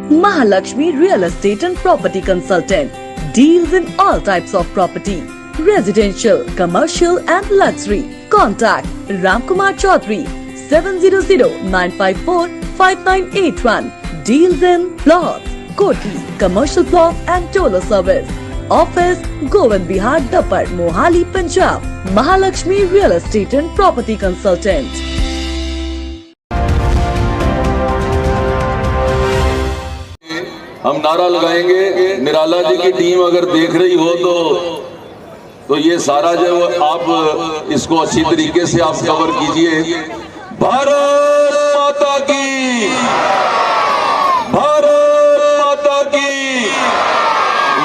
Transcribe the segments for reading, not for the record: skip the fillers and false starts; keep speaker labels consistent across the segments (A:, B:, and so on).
A: Mahalakshmi Real Estate and Property Consultant deals in all types of property, residential, commercial and luxury. Contact Ramkumar Chaudhary 700-954-5981. Deals in plots, koti, commercial plot and toller service. Office Govind Bihar Dapar, Mohali, Punjab. Mahalakshmi Real Estate and Property Consultant.
B: हम नारा लगाएंगे, निराला जी की team अगर देख रही हो तो ये सारा जो आप इसको अच्छी तरीके से आप कवर कीजिए। भारत माता की, भारत माता की,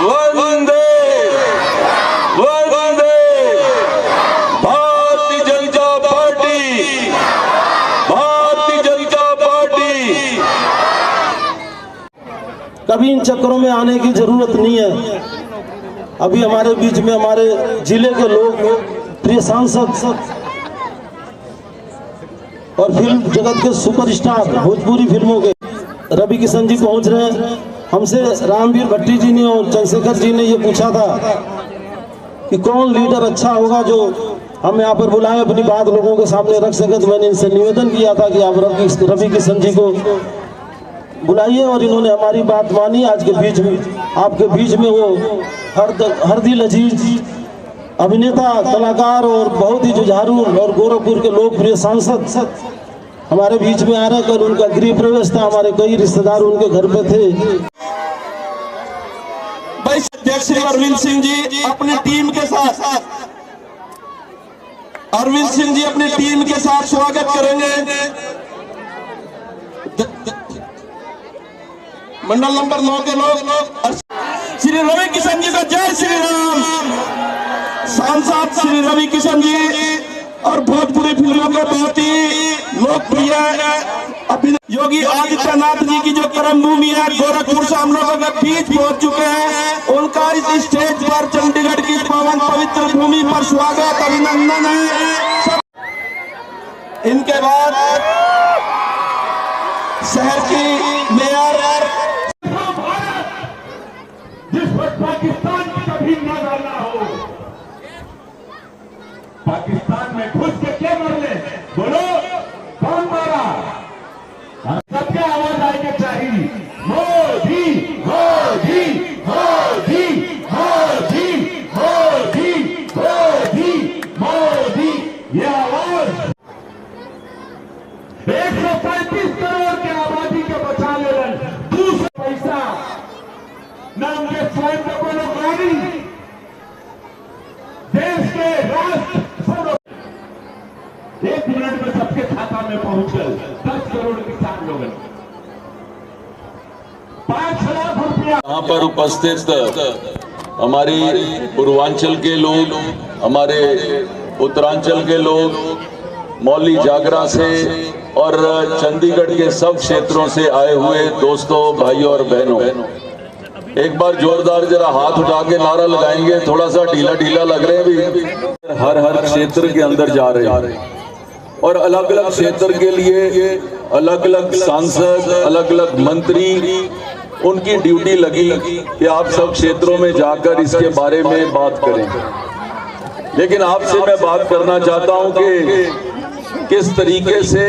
B: वंदे वंदे। Bharatiya Janata party, Bharatiya Janata party.
C: कभी इन चक्करों में आने की जरूरत नहीं है। अभी हमारे बीच में हमारे जिले के लोग, प्रिय सांसद और फिल्म जगत के सुपरस्टार, भोजपुरी फिल्मों के रवि किशन जी पहुंच रहे हैं। हमसे रामवीर भट्टी जी ने और चंद्रशेखर जी ने ये पूछा था कि कौन लीडर अच्छा होगा जो हम यहाँ पर बुलाएं, अपनी बात लोगों के सामने रख सके। तो मैंने इनसे निवेदन किया था कि आप रवि किशन जी को बुलाइए और इन्होंने हमारी बात मानी। आज के बीच में, आपके बीच में वो हरदिल अजीज अभिनेता, कलाकार और बहुत ही जुझारू और गोरखपुर के लोकप्रिय सांसद हमारे बीच में आ रहे। कल उनका गृह प्रवेश था, हमारे कई रिश्तेदार उनके घर पे थे। अध्यक्ष श्री अरविंद सिंह जी अपनी टीम के साथ, अरविंद सिंह जी अपनी टीम के साथ स्वागत करेंगे। मंडल नंबर 9 के लोग श्री रवि किशन जी को जय श्री राम। सांसद श्री रवि किशन जी और भोजपुरी फिल्मों के बहुत ही लोकप्रिय योगी आदित्यनाथ जी की जो कर्म भूमि है गोरखपुर से हम लोगों के बीच पहुंच चुके हैं। उनका इस स्टेज पर चंडीगढ़ की पावन पवित्र भूमि पर स्वागत, अभिनंदन है। इनके बाद शहर की मेयर
D: पाकिस्तान की कभी न डालना हो, पाकिस्तान में घुस के क्या मर ले, बोलो कौन मारा? सबके आवाज आएगी चाहिए, मोदी मोदी मोदी मोदी मोदी मोदी मोदी। ये आवाज 135 करोड़ के आबादी के बचा ले रहे। दूसरा पैसा न उनके स्वयं को कोनो गाड़ी, देश के राष्ट्र 1 मिनट में सबके खाता में पहुंच गए 10 करोड़ किसान लोग, 5 लाख रुपया।
B: यहाँ पर उपस्थित हमारी पूर्वांचल के लोग, हमारे उत्तरांचल के लोग, मौली जागरा से और चंडीगढ़ के सब क्षेत्रों से आए हुए दोस्तों, भाइयों और बहनों, एक बार जोरदार जरा हाथ उठा के नारा लगाएंगे। थोड़ा सा ढीला ढीला लग रहे हैं भी। हर क्षेत्र के अंदर जा रहे हैं और अलग अलग क्षेत्र के लिए अलग अलग सांसद, अलग अलग मंत्री, उनकी ड्यूटी लगी कि आप सब क्षेत्रों में जाकर इसके बारे में बात करें। लेकिन आपसे मैं बात करना चाहता हूं कि किस तरीके से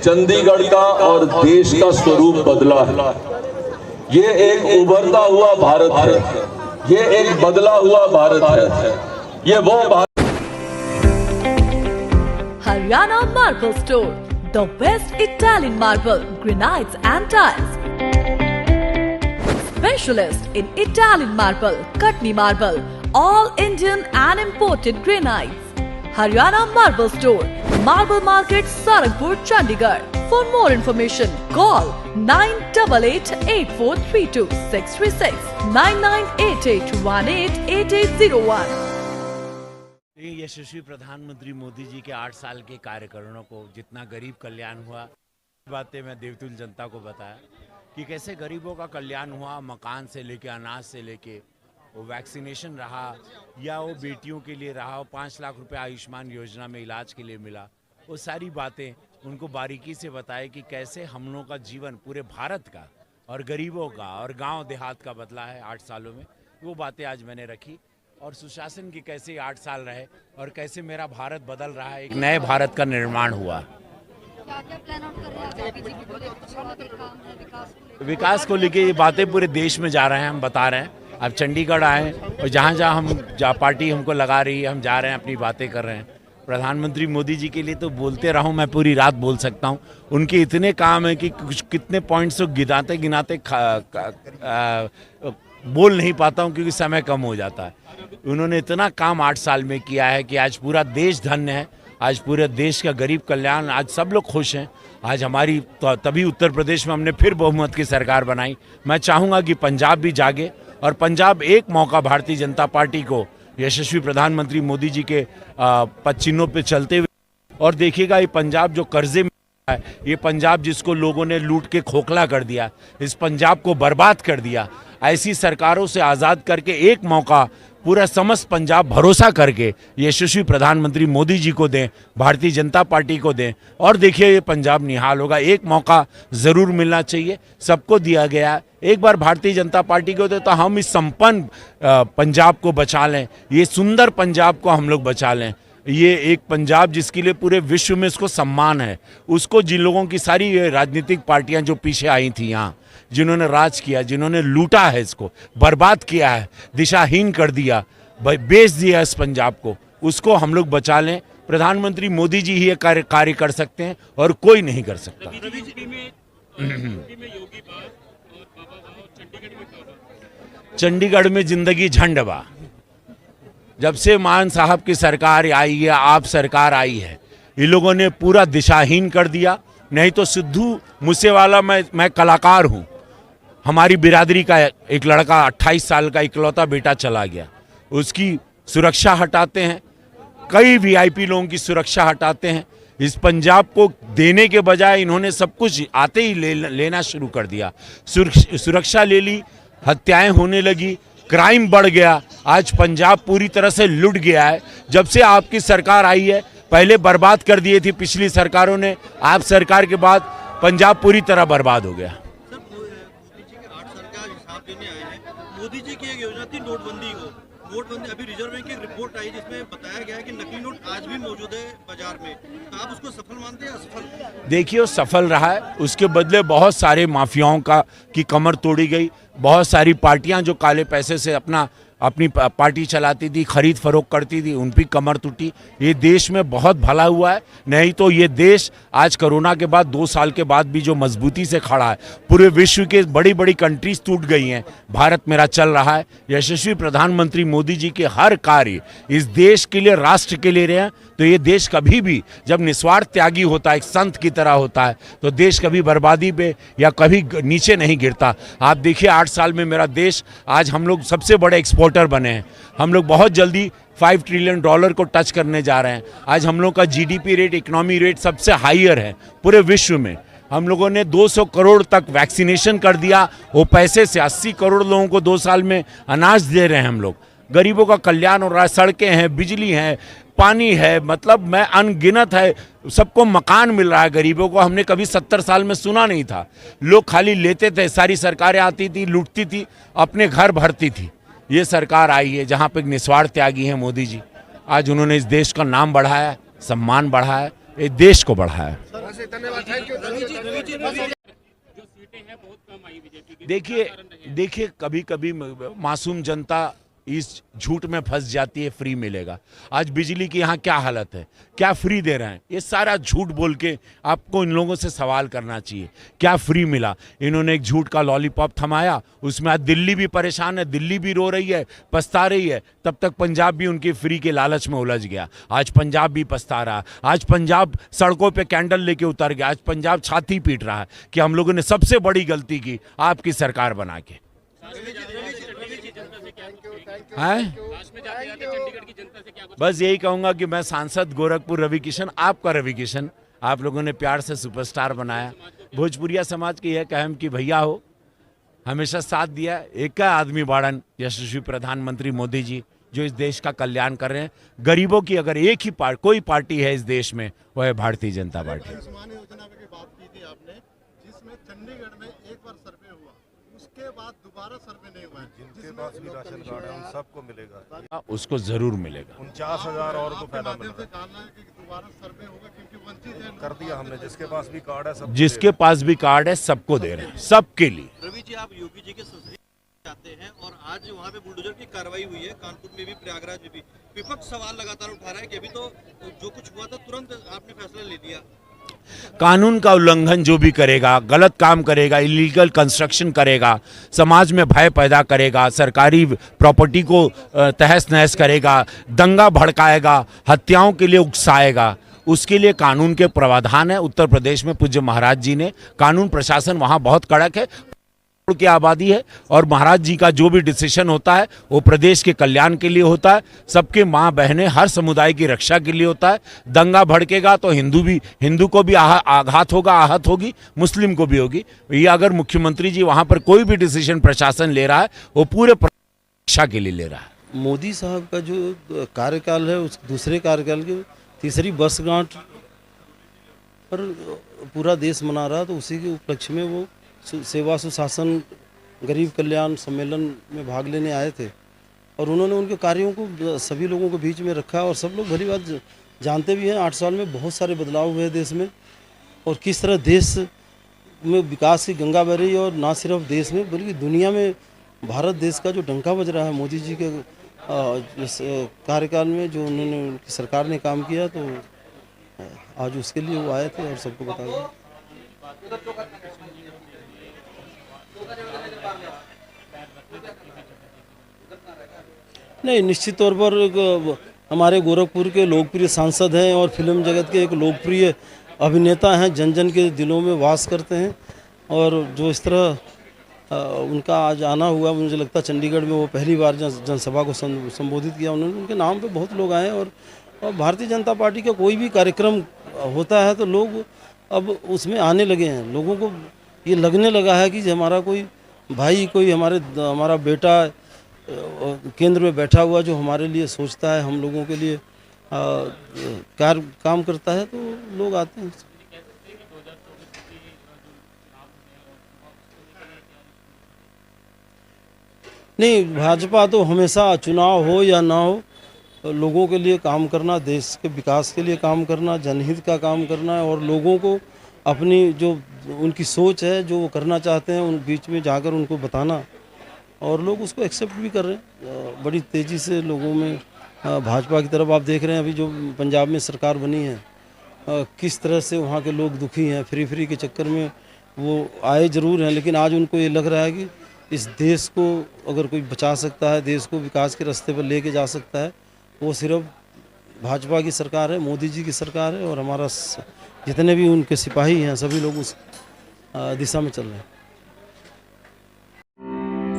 B: चंडीगढ़ का और देश का स्वरूप बदला है। ये एक उभरता हुआ भारत है, ये एक बदला हुआ भारत है, ये वो Bharat.
A: Haryana Marble Store, the best Italian marble, granites and tiles. Specialist in Italian marble, Katni marble, all Indian and imported granites. Haryana Marble Store, Marble Market, Sarakpur, Chandigarh. For more information, call 98888432 636 9988188801।
E: यशस्वी प्रधानमंत्री मोदी जी के 8 साल के कार्यकालों को जितना गरीब कल्याण हुआ, बातें मैं देवतुल जनता को बताया कि कैसे गरीबों का कल्याण हुआ। मकान से लेके, अनाज से लेके, वो वैक्सीनेशन रहा या वो बेटियों के लिए रहा, वो 5 लाख रुपए आयुष्मान योजना में इलाज के लिए मिला। वो सारी बातें उनको बारीकी से बताए कि कैसे हम लोगों का जीवन, पूरे भारत का और गरीबों का और गांव देहात का बदला है 8 सालों में, वो बातें आज मैंने रखी। और सुशासन की कैसे 8 साल रहे और कैसे मेरा भारत बदल रहा है, एक नए भारत का निर्माण हुआ।
F: क्या प्लान आउट कर रहे हैं बीजेपी को लेकर काम है
E: विकास को लेके ये बातें पूरे देश में जा रहे हैं, हम बता रहे हैं। अब चंडीगढ़ आए और जहाँ पार्टी हमको लगा रही है हम जा रहे हैं, अपनी बातें कर रहे हैं। प्रधानमंत्री मोदी जी के लिए तो बोलते रहूं, मैं पूरी रात बोल सकता हूं। उनके इतने काम है कि कुछ कितने पॉइंट्स को गिनाते गिनाते बोल नहीं पाता हूं, क्योंकि समय कम हो जाता है। उन्होंने इतना काम 8 साल में किया है कि आज पूरा देश धन्य है। आज पूरे देश का गरीब कल्याण, आज सब लोग खुश हैं। आज हमारी तभी उत्तर प्रदेश में हमने फिर बहुमत की सरकार बनाई। मैं चाहूँगा कि पंजाब भी जागे और पंजाब एक मौका भारतीय जनता पार्टी को यशस्वी प्रधानमंत्री मोदी जी के पद चिन्हों पे चलते हुए, और देखिएगा ये पंजाब जो कर्जे में है, ये पंजाब जिसको लोगों ने लूट के खोखला कर दिया, इस पंजाब को बर्बाद कर दिया, ऐसी सरकारों से आज़ाद करके एक मौका पूरा समस्त पंजाब भरोसा करके यशस्वी प्रधानमंत्री मोदी जी को दें, भारतीय जनता पार्टी को दें, और देखिए ये पंजाब निहाल होगा। एक मौका ज़रूर मिलना चाहिए, सबको दिया गया है। एक बार भारतीय जनता पार्टी को दे तो हम इस संपन्न पंजाब को बचा लें, ये सुंदर पंजाब को हम लोग बचा लें। ये एक पंजाब जिसके लिए पूरे विश्व में इसको सम्मान है, उसको जिन लोगों की सारी राजनीतिक पार्टियां जो पीछे आई थी यहाँ, जिन्होंने राज किया, जिन्होंने लूटा है, इसको बर्बाद किया है, दिशाहीन कर दिया, बेच दिया इस पंजाब को, उसको हम लोग बचा लें। प्रधानमंत्री मोदी जी ही ये कार्य कर सकते हैं और कोई नहीं कर सकता। चंडीगढ़ में जिंदगी झंड बा। जब से मान साहब की सरकार आई है, आप सरकार आई है, ये लोगों ने पूरा दिशाहीन कर दिया। नहीं तो सिद्धू मूसेवाला, मैं कलाकार हूँ, हमारी बिरादरी का एक लड़का 28 साल का इकलौता बेटा चला गया, उसकी सुरक्षा हटाते हैं, कई वीआईपी लोगों की सुरक्षा हटाते हैं। इस पंजाब को देने के बजाय इन्होंने सब कुछ आते ही लेना शुरू कर दिया। सुरक्षा ले ली, हत्याएं होने लगी, क्राइम बढ़ गया। आज पंजाब पूरी तरह से लुट गया है। जब से आपकी सरकार आई है, पहले बर्बाद कर दिए थी पिछली सरकारों ने, आप सरकार के बाद पंजाब पूरी तरह बर्बाद हो गया।
G: सर, मोदी जी के 8 साल का हिसाब देने आए हैं। मोदी जी की एक योजना थी नोटबंदी को, नोटबंदी अभी रिजर्व बैंक की एक रिपोर्ट आई जिसमें बताया गया है कि नकली नोट आज भी मौजूद है बाजार में, तो आप उसको सफल मानते हैं असफल?
E: देखिए, वो सफल रहा है, उसके बदले बहुत सारे माफियाओं की कमर तोड़ी गई। बहुत सारी पार्टियां जो काले पैसे से अपनी पार्टी चलाती थी, खरीद फरोख्त करती थी, उन पर कमर टूटी। ये देश में बहुत भला हुआ है। नहीं तो ये देश आज कोरोना के बाद 2 साल के बाद भी जो मजबूती से खड़ा है, पूरे विश्व के बड़ी बड़ी कंट्रीज टूट गई हैं, भारत मेरा चल रहा है। यशस्वी प्रधानमंत्री मोदी जी के हर कार्य इस देश के लिए, राष्ट्र के लिए रहे हैं। तो ये देश कभी भी जब निस्वार्थ त्यागी होता है, एक संत की तरह होता है, तो देश कभी बर्बादी पे या कभी नीचे नहीं गिरता। आप देखिए 8 साल में मेरा देश, आज हम लोग सबसे बड़े एक्सपोर्टर बने हैं। हम लोग बहुत जल्दी $5 ट्रिलियन को टच करने जा रहे हैं। आज हम लोग का जीडीपी रेट, इकोनॉमी रेट सबसे हाईयर है पूरे विश्व में। हम लोगों ने 200 करोड़ तक वैक्सीनेशन कर दिया। वो पैसे से 80 करोड़ लोगों को 2 साल में अनाज दे रहे हैं हम लोग। गरीबों का कल्याण हो रहा है, सड़कें हैं, बिजली है, पानी है, मतलब मैं अनगिनत है, सबको मकान मिल रहा है। गरीबों को हमने कभी 70 साल में सुना नहीं था। लोग खाली लेते थे, सारी सरकारें आती थी, लूटती थी, अपने घर भरती थी। ये सरकार आई है जहाँ पे निस्वार्थ त्यागी है मोदी जी। आज उन्होंने इस देश का नाम बढ़ाया, सम्मान बढ़ाया, इस देश को बढ़ाया। देखिए कभी कभी मासूम जनता इस झूठ में फंस जाती है, फ्री मिलेगा। आज बिजली की यहाँ क्या हालत है, क्या फ्री दे रहे हैं? ये सारा झूठ बोल के आपको इन लोगों से सवाल करना चाहिए, क्या फ्री मिला? इन्होंने एक झूठ का लॉलीपॉप थमाया, उसमें आज दिल्ली भी परेशान है, दिल्ली भी रो रही है, पछता रही है। तब तक पंजाब भी उनके फ्री के लालच में उलझ गया। आज पंजाब भी पछता रहा। आज पंजाब सड़कों पे कैंडल लेके उतर गया। आज पंजाब छाती पीट रहा है कि हम लोगों ने सबसे बड़ी गलती की आपकी सरकार बना के। बस यही कहूंगा कि मैं सांसद गोरखपुर रवि किशन, आपका रवि किशन, आप लोगों ने प्यार से सुपरस्टार बनाया। भोजपुरिया समाज की यह कहम कि भैया हो, हमेशा साथ दिया। एक आदमी बाड़न यशस्वी प्रधानमंत्री मोदी जी, जो इस देश का कल्याण कर रहे हैं। गरीबों की अगर एक ही कोई पार्टी है इस देश में, वो है भारतीय जनता पार्टी।
G: आयुष्मान योजना की बात की थी आपने, जिसमें चंडीगढ़ में एक बार सर्वे हुआ
H: उसके बाद दोबारा सर्वे नहीं हुआ है। जिनके पास भी राशन कार्ड है उन सबको मिलेगा,
E: उसको जरूर मिलेगा।
H: 49,000 और को फायदा
D: माध्यम
H: मिलेगा।
D: से जानना है कि दोबारा सर्वे होगा क्योंकि वंचित है।
H: कर दिया हमने, जिसके पास भी कार्ड है सबको
E: जिसके पास भी कार्ड है सबको दे रहे हैं, सबके लिए।
G: रवि जी, आप योगी जी के संसदीय जाते हैं और आज वहाँ पे बुलडोजर की कार्रवाई हुई है, कानपुर में भी, प्रयागराज में भी। विपक्ष सवाल लगातार उठा रहा है कि अभी तो जो कुछ हुआ था तुरंत आपने फैसला ले लिया।
E: कानून का उल्लंघन जो भी करेगा, गलत काम करेगा, इलीगल कंस्ट्रक्शन करेगा, समाज में भय पैदा करेगा, सरकारी प्रॉपर्टी को तहस नहस करेगा, दंगा भड़काएगा, हत्याओं के लिए उकसाएगा, उसके लिए कानून के प्रावधान है। उत्तर प्रदेश में पूज्य महाराज जी ने, कानून प्रशासन वहाँ बहुत कड़क है की आबादी है और महाराज जी का जो भी डिसीजन होता है वो प्रदेश के कल्याण के लिए होता है, सबके माँ बहनें हर समुदाय की रक्षा के लिए होता है। दंगा भड़केगा तो हिंदू को भी आघात होगा, आहत होगी, मुस्लिम को भी होगी। ये अगर मुख्यमंत्री जी वहाँ पर कोई भी डिसीजन प्रशासन ले रहा है वो पूरे रक्षा के लिए ले रहा है।
C: मोदी साहब का जो कार्यकाल है उस दूसरे कार्यकाल की तीसरी वर्षगांठ पर पूरा देश मना रहा, तो उसी के उपलक्ष्य में वो सेवा सुशासन गरीब कल्याण सम्मेलन में भाग लेने आए थे और उन्होंने उनके कार्यों को सभी लोगों के बीच में रखा और सब लोग भली बात जानते भी हैं। 8 साल में बहुत सारे बदलाव हुए देश में और किस तरह देश में विकास की गंगा बह रही है और ना सिर्फ देश में बल्कि दुनिया में भारत देश का जो डंका बज रहा है मोदी जी के इस कार्यकाल में जो उन्होंने उनकी सरकार ने काम किया, तो आज उसके लिए वो आए थे और सबको बताया। नहीं, निश्चित तौर पर हमारे गोरखपुर के लोकप्रिय सांसद हैं और फिल्म जगत के एक लोकप्रिय अभिनेता हैं, जन जन के दिलों में वास करते हैं और जो इस तरह उनका आज आना हुआ, मुझे लगता है चंडीगढ़ में वो पहली बार जनसभा को संबोधित किया उन्होंने, उनके नाम पे बहुत लोग आए और भारतीय जनता पार्टी का कोई भी कार्यक्रम होता है तो लोग अब उसमें आने लगे हैं। लोगों को ये लगने लगा है कि हमारा कोई भाई, कोई हमारा बेटा केंद्र में बैठा हुआ जो हमारे लिए सोचता है, हम लोगों के लिए काम करता है, तो लोग आते हैं। नहीं, भाजपा तो हमेशा चुनाव हो या ना हो लोगों के लिए काम करना, देश के विकास के लिए काम करना, जनहित का काम करना और लोगों को अपनी जो उनकी सोच है, जो वो करना चाहते हैं, उन बीच में जाकर उनको बताना और लोग उसको एक्सेप्ट भी कर रहे हैं। बड़ी तेज़ी से लोगों में भाजपा की तरफ आप देख रहे हैं। अभी जो पंजाब में सरकार बनी है, किस तरह से वहाँ के लोग दुखी हैं। फ्री के चक्कर में वो आए ज़रूर हैं, लेकिन आज उनको ये लग रहा है कि इस देश को अगर कोई बचा सकता है, देश को विकास के रास्ते पर लेके जा सकता है, वो सिर्फ भाजपा की सरकार है, मोदी जी की सरकार है और हमारा जितने भी उनके सिपाही हैं सभी लोग उस दिशा में चल रहे हैं।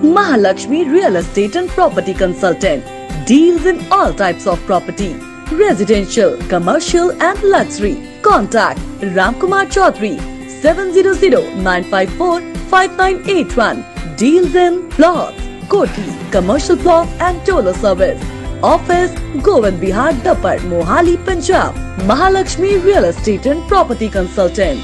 A: Mahalakshmi Real Estate and Property Consultant deals in all types of property, residential, commercial and luxury. Contact Ramkumar Chaudhary 700-954-5981. Deals in plots, koti, commercial plot and toller service. Office Govind Bihar Dapar, Mohali, Punjab. Mahalakshmi Real Estate and Property Consultant.